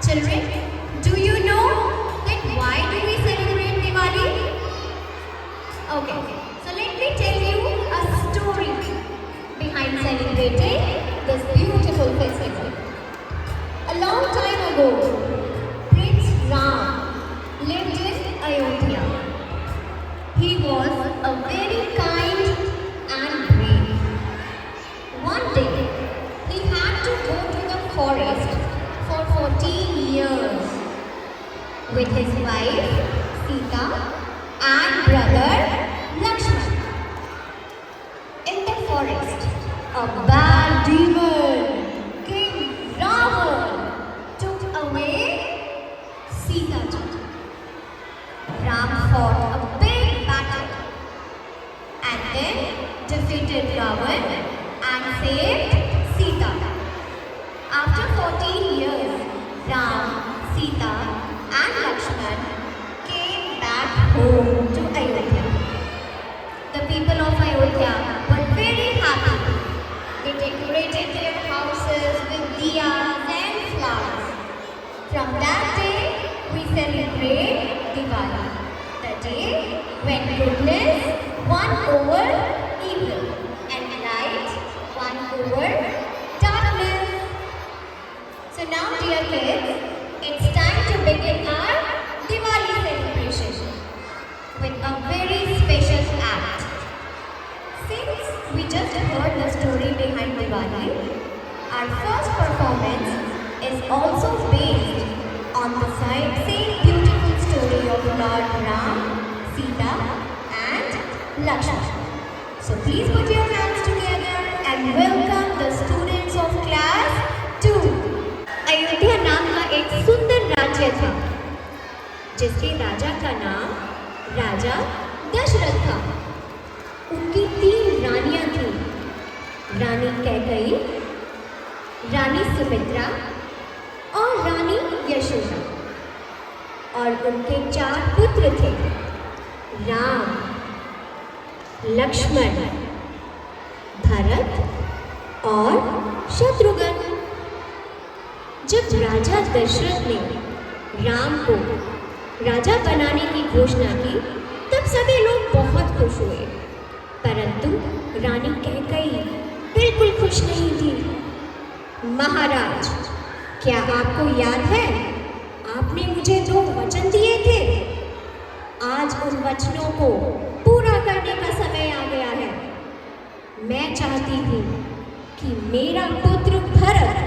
Children, do you know that why do we celebrate Diwali? Okay, so let me tell you a story behind celebrating this beautiful festival. A long time ago, Prince Ram lived in Ayodhya. He was a very kind and brave. One day, he had to go to the forest for 14 years with his wife Sita and brother Lakshman. In the forest, a bad demon, King Ravan, took away Sita. Ram fought a big battle and then defeated Ravan and saved Sita. After 14 years, Ram, Sita and Lakshman came back home to Ayodhya. The people of Ayodhya were very happy. They decorated their houses with diyas and flowers. From that day, we celebrate Diwali, the day when goodness won over evil and light won over darkness. So now, dear kids, it's time to begin our Diwali celebration with a very special act. Since we just heard the story behind Diwali, our first performance is also based on the same beautiful story of Lord Ram, Sita and Lakshman. So please put your hands together and welcome the students of class 2. Ayodhya नाम का एक सुंदर राज्य था जिसके राजा का नाम राजा दशरथ था। उनकी 3 रानियां थीं, रानी कैकेयी, रानी सुमित्रा और रानी यशोदा। और उनके 4 पुत्र थे, राम, लक्ष्मण, भरत और शत्रुघ्न। जब राजा दशरथ ने राम को राजा बनाने की घोषणा की, तब सभी लोग बहुत खुश हुए, परंतु रानी कैकेयी बिल्कुल खुश नहीं थी। महाराज, क्या आपको याद है आपने मुझे 2 वचन दिए थे? आज उन वचनों को पूरा करने का समय आ गया है। मैं चाहती हूँ कि मेरा पुत्र भरत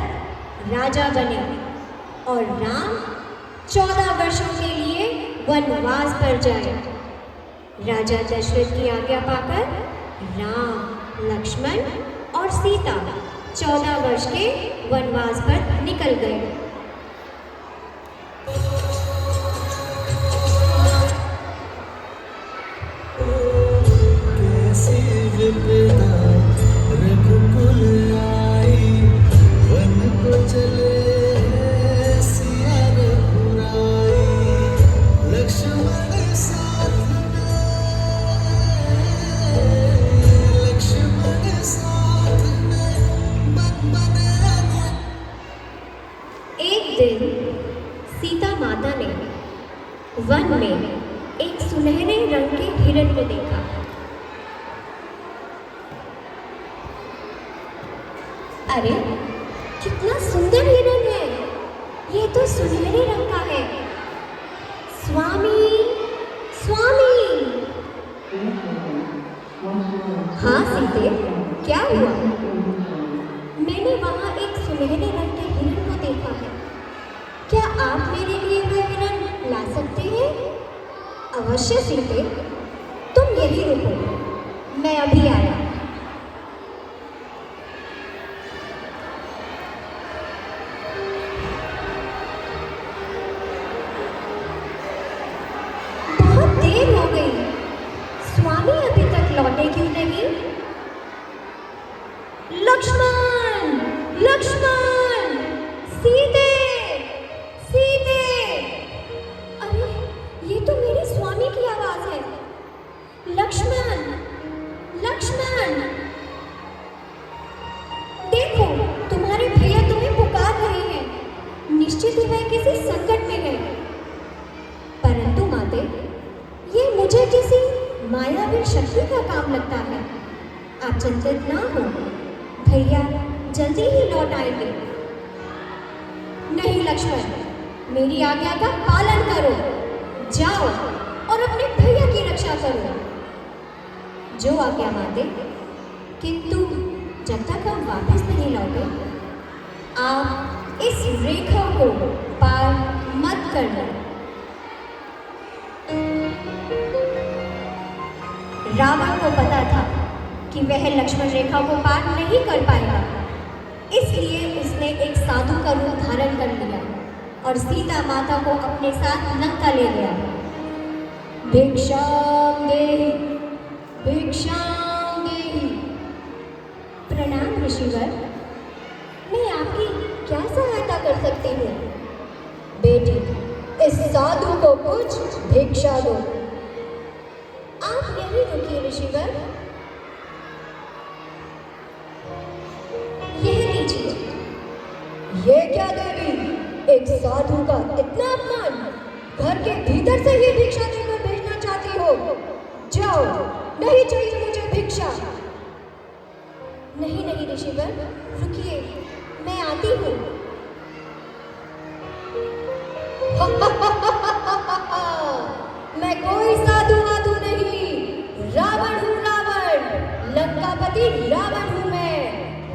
राजा बने और राम 14 वर्षों के लिए वनवास पर जाए। राजा दशरथ की आज्ञा पाकर राम, लक्ष्मण और सीता 14 वर्ष के वनवास पर निकल गए। सीता माता ने वन में एक सुनहरे रंग के हिरण को देखा। अरे, कितना सुंदर हिरण है! ये तो सुनहरे रंग का है। स्वामी, स्वामी! हाँ सीते, क्या हुआ? मैंने वहाँ एक सुनहरे रंग के हिरण को देखा है। क्या आप मेरे लिए वह हिरण ला सकते हैं? अवश्य सीते, तुम यही रुको, मैं अभी आया। बहुत देर हो गई, स्वामी अभी तक लौटे क्यों नहीं? लक्ष्मण, लक्ष्मण, सीते, सीते! अरे, ये तो मेरे स्वामी की आवाज है। लक्ष्मण, निश्चित ही वह किसी संकट में है। परंतु माते, ये मुझे किसी मायावी शक्ति का काम लगता है। आप चिंतित ना हो, भैया जल्दी ही लौट आएंगे। नहीं लक्ष्मण, मेरी आज्ञा का पालन करो। जाओ और अपने भैया की रक्षा करो। जो आज्ञा माते, किंतु जब तक हम वापस नहीं लौटे, आप इस रेखा को पार मत करना। रावण को पता था कि वह लक्ष्मण रेखा को पार नहीं कर पाएगा, इसलिए उसने एक साधु का रूप धारण कर लिया और सीता माता को अपने साथ लंका ले गया। भिक्षाम देहि, भिक्षाम देहि। प्रणाम ऋषिवर, मैं आपकी क्या सहायता कर सकती हूँ? बेटी, इस साधु को कुछ भिक्षा दो। आप यहीं रुकिए ऋषिवर, यह लीजिए। ये क्या देवी, एक साधु का इतना अपमान! घर के भीतर से ही भिक्षा देकर भेजना चाहती हो? जाओ, नहीं चाहिए मुझे भिक्षा। नहीं नहीं ऋषिवर, रुकिए, मैं आती हूँ। मैं कोई साधु वाधु नहीं, रावण हूँ रावण, लंकापति रावण हूँ मैं।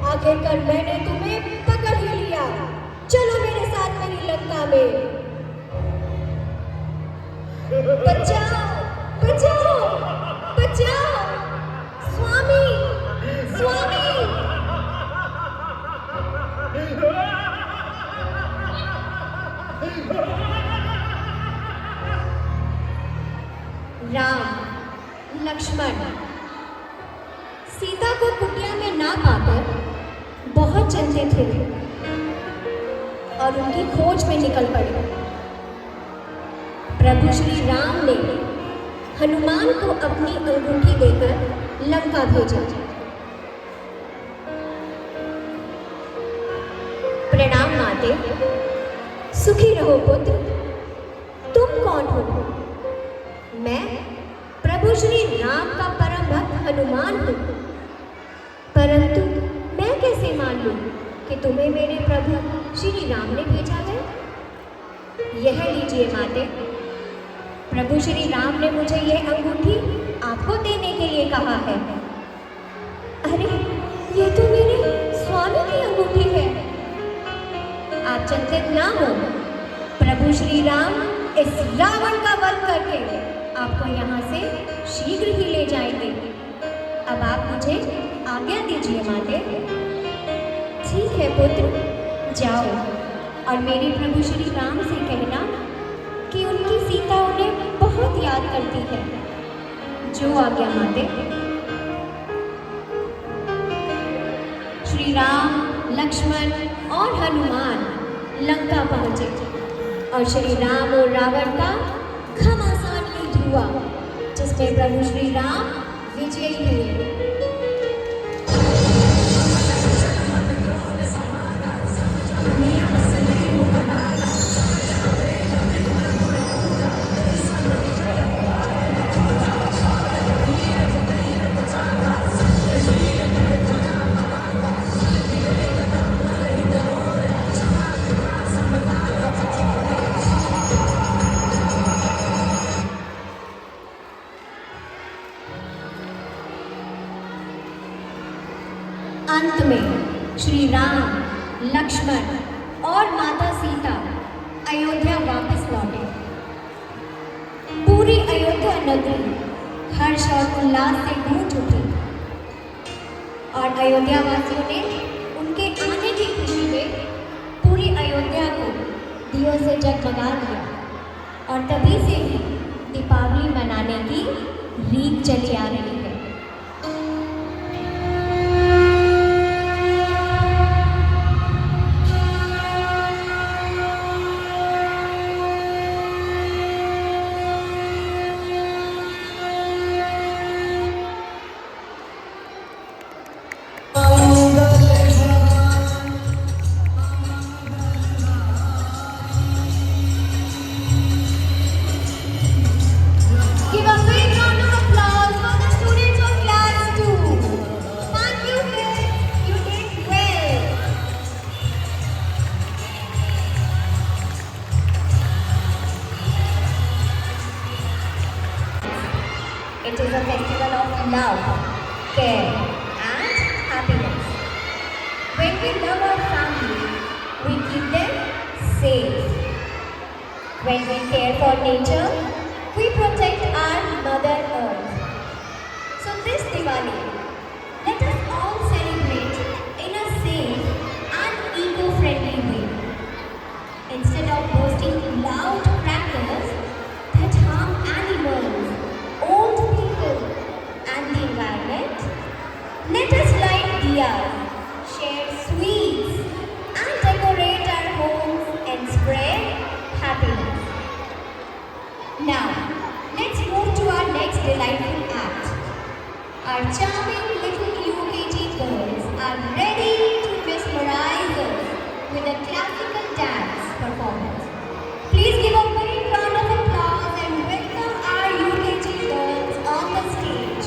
आखिरकार मैंने तुम्हें पकड़ ही लिया। चलो मेरे साथ मेरी लंका में। बचाओ बचाओ बचाओ, स्वामी स्वामी। राम, लक्ष्मण सीता को कुटिया में ना पाकर बहुत चिंतित हुए और उनकी खोज में निकल पड़े। प्रभु श्री राम ने हनुमान को अपनी अंगूठी देकर लंका भेजा। प्रणाम माते, सुखी रहो पुत्र। तुम कौन हो? मैं प्रभु श्री राम का परम भक्त हनुमान हूँ। परंतु मैं कैसे मान लूँ कि तुम्हें मेरे प्रभु श्री राम ने भेजा है? यह लीजिए माते, प्रभु श्री राम ने मुझे यह अंगूठी आपको देने के लिए कहा है। अरे, ये तो मेरे स्वामी की अंगूठी है। आप चिंतित ना हो, प्रभु श्री राम इस रावण का वध करके आपको यहाँ से शीघ्र ही ले जाएंगे। अब आप मुझे आज्ञा दीजिए माते। ठीक है पुत्र, जाओ और मेरे प्रभु श्री राम से कहना कि उनकी सीता उन्हें बहुत याद करती है। जो आज्ञा माते। श्री राम, लक्ष्मण और हनुमान लंका पहुंचे और श्री राम और रावण का घमासान युद्ध हुआ, जिसमें प्रभु श्री राम विजयी हुए। अंत में श्री राम, लक्ष्मण और माता सीता अयोध्या वापस लौटे। पूरी अयोध्या नगरी हर्ष और उल्लास से गूंज उठी और अयोध्या वासियों ने उनके आने की खुशी में पूरी अयोध्या को दियों से जगमगा दिया और तभी से ही दीपावली मनाने की रीत चली आ रही है। love, care, and happiness. When we love our family, we keep them safe. When we care for nature, we protect our Mother Earth. So this Diwali, let us all celebrate in a safe and eco-friendly way. Instead of bursting loud crackers that harm animals, old people, and the environment, let us light diyas, share sweets, and decorate our homes and spread happiness. Now, let's move to our next delightful act. Our charming little UKG girls are ready to mesmerize us with a classical dance performance. Please give a big round of applause and welcome our UKG girls on the stage.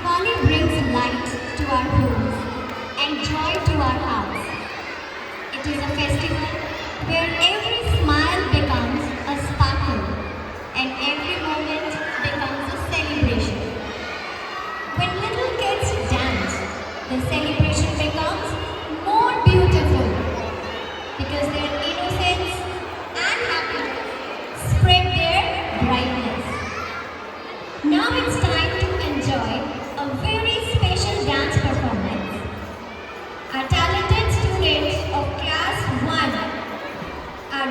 Diwali brings light to our homes and joy to our hearts. It is a festival where every smile becomes a sparkle and every moment becomes a celebration. When little kids dance, the celebration becomes more beautiful because their innocence and happiness spread their brightness. Now it's time to enjoy a very special dance performance. Our talented students of class 1 are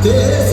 तेरे